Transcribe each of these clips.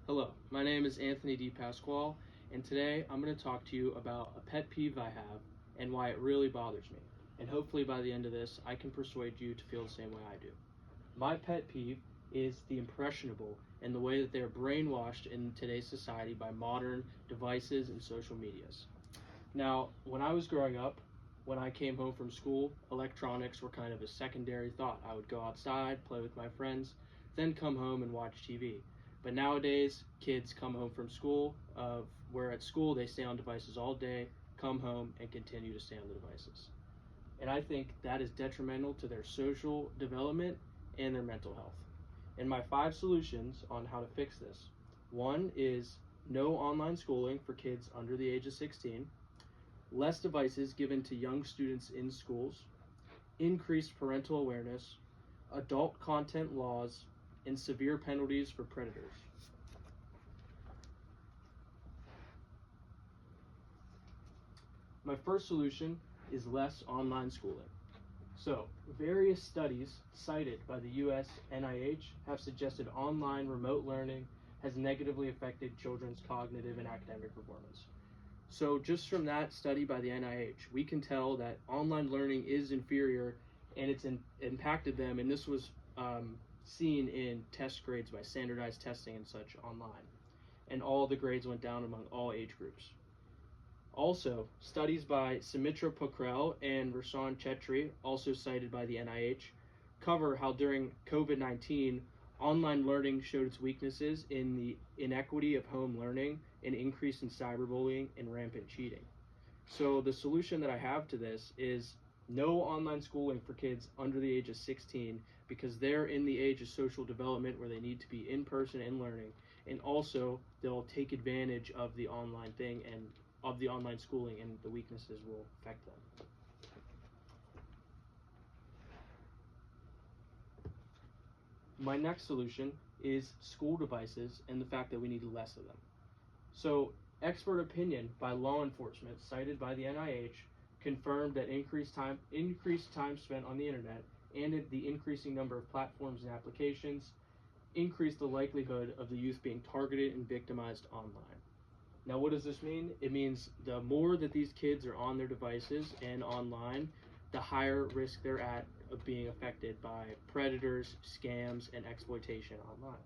Hello, my name is Anthony DePasquale, and today I'm going to talk to you about a pet peeve I have and why it really bothers me. And hopefully by the end of this, I can persuade you to feel the same way I do. My pet peeve is the impressionable and the way that they are brainwashed in today's society by modern devices and social medias. Now, when I was growing up, when I came home from school, electronics were kind of a secondary thought. I would go outside, play with my friends, then come home and watch TV. But nowadays, kids come home from school, where at school they stay on devices all day, come home, and continue to stay on the devices. And I think that is detrimental to their social development and their mental health. And my 5 solutions on how to fix this. One is no online schooling for kids under the age of 16, less devices given to young students in schools, increased parental awareness, adult content laws, and severe penalties for predators. My first solution is less online schooling. So, various studies cited by the US NIH have suggested online remote learning has negatively affected children's cognitive and academic performance. So just from that study by the NIH, we can tell that online learning is inferior and it's impacted them, and this was seen in test grades by standardized testing and such online. And all the grades went down among all age groups. Also, studies by Sumitra Pokhrel and Rashan Chetri, also cited by the NIH, cover how during COVID-19, online learning showed its weaknesses in the inequity of home learning, an increase in cyberbullying, and rampant cheating. So the solution that I have to this is no online schooling for kids under the age of 16, because they're in the age of social development where they need to be in person and learning, and also they'll take advantage of the online thing and of the online schooling, and the weaknesses will affect them. My next solution is school devices and the fact that we need less of them. So, expert opinion by law enforcement cited by the NIH confirmed that increased time spent on the internet and the increasing number of platforms and applications increase the likelihood of the youth being targeted and victimized online. Now, what does this mean? It means the more that these kids are on their devices and online, the higher risk they're at of being affected by predators, scams, and exploitation online.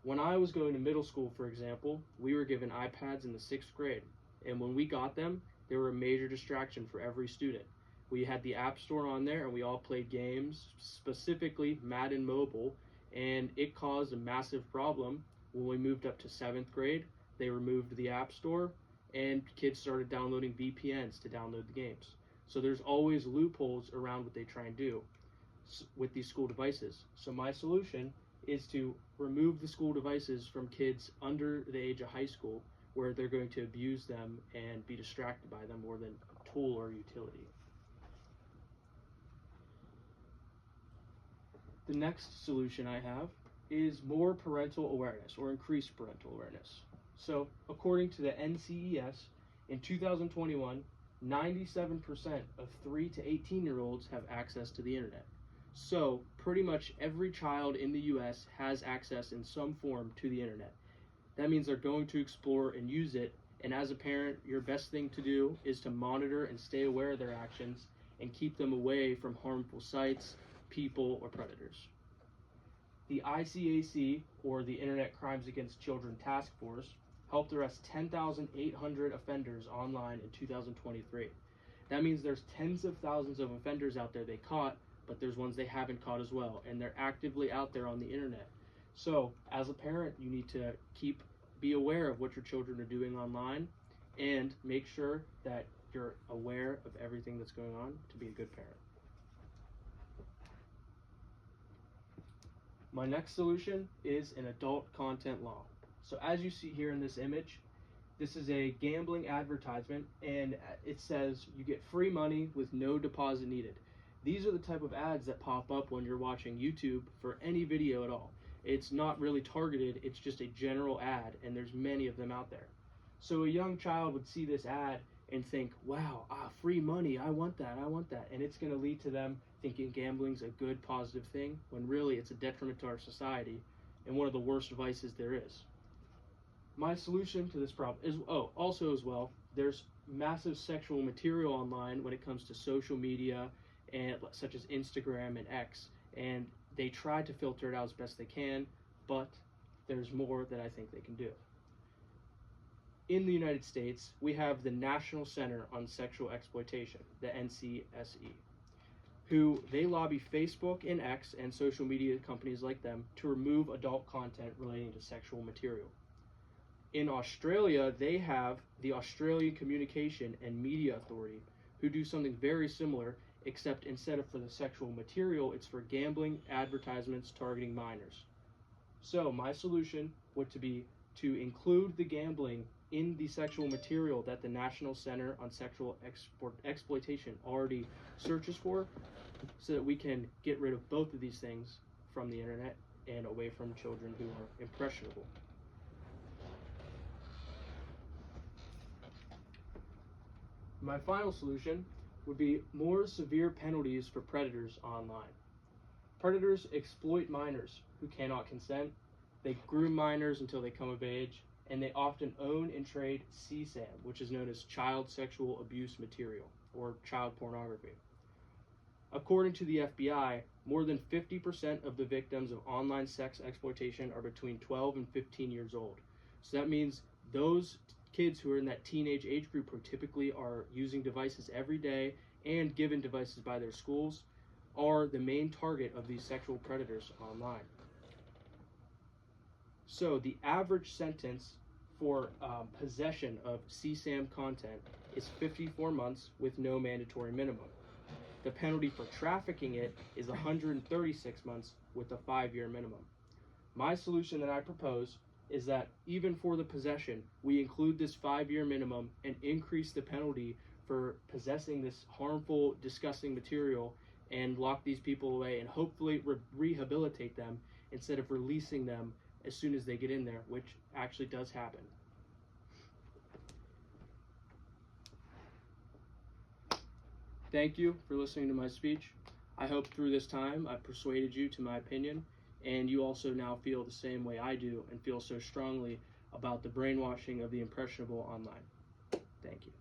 When I was going to middle school, for example, we were given iPads in the 6th grade, and when we got them, they were a major distraction for every student. We had the App Store on there, and we all played games, specifically Madden Mobile, and it caused a massive problem. When we moved up to 7th grade, they removed the App Store, and kids started downloading VPNs to download the games. So there's always loopholes around what they try and do with these school devices. So my solution is to remove the school devices from kids under the age of high school, where they're going to abuse them and be distracted by them more than a tool or utility. The next solution I have is more parental awareness, or increased parental awareness. So, according to the NCES, in 2021, 97% of 3 to 18-year-olds have access to the internet. So, pretty much every child in the US has access in some form to the internet. That means they're going to explore and use it, and as a parent, your best thing to do is to monitor and stay aware of their actions and keep them away from harmful sites, people, or predators. The ICAC, or the Internet Crimes Against Children Task Force, helped arrest 10,800 offenders online in 2023. That means there's tens of thousands of offenders out there they caught, but there's ones they haven't caught as well, and they're actively out there on the internet. So, as a parent, you need to be aware of what your children are doing online, and make sure that you're aware of everything that's going on to be a good parent. My next solution is an adult content law. So as you see here in this image, this is a gambling advertisement, and it says you get free money with no deposit needed. These are the type of ads that pop up when you're watching YouTube for any video at all. It's not really targeted, it's just a general ad, and there's many of them out there. So a young child would see this ad and think, wow, free money, I want that. And it's going to lead to them thinking gambling's a good, positive thing, when really it's a detriment to our society and one of the worst vices there is. My solution to this problem is, also as well, there's massive sexual material online when it comes to social media, and such as Instagram and X, and they try to filter it out as best they can, but there's more that I think they can do. In the United States, we have the National Center on Sexual Exploitation, the NCSE, who they lobby Facebook and X and social media companies like them to remove adult content relating to sexual material. In Australia, they have the Australian Communication and Media Authority, who do something very similar, except instead of for the sexual material, it's for gambling advertisements targeting minors. So my solution would be to include the gambling in the sexual material that the National Center on Sexual Exploitation already searches for, so that we can get rid of both of these things from the internet and away from children who are impressionable. My final solution would be more severe penalties for predators online. Predators exploit minors who cannot consent, they groom minors until they come of age, and they often own and trade CSAM, which is known as child sexual abuse material, or child pornography. According to the FBI, more than 50% of the victims of online sex exploitation are between 12 and 15 years old. So that means those kids who are in that teenage age group, who typically are using devices every day and given devices by their schools, are the main target of these sexual predators online. So the average sentence for possession of CSAM content is 54 months with no mandatory minimum. The penalty for trafficking it is 136 months with a 5-year minimum. My solution that I propose is that even for the possession, we include this 5-year minimum and increase the penalty for possessing this harmful, disgusting material, and lock these people away and hopefully rehabilitate them instead of releasing them as soon as they get in there, which actually does happen. Thank you for listening to my speech. I hope through this time I've persuaded you to my opinion, and you also now feel the same way I do and feel so strongly about the brainwashing of the impressionable online. Thank you.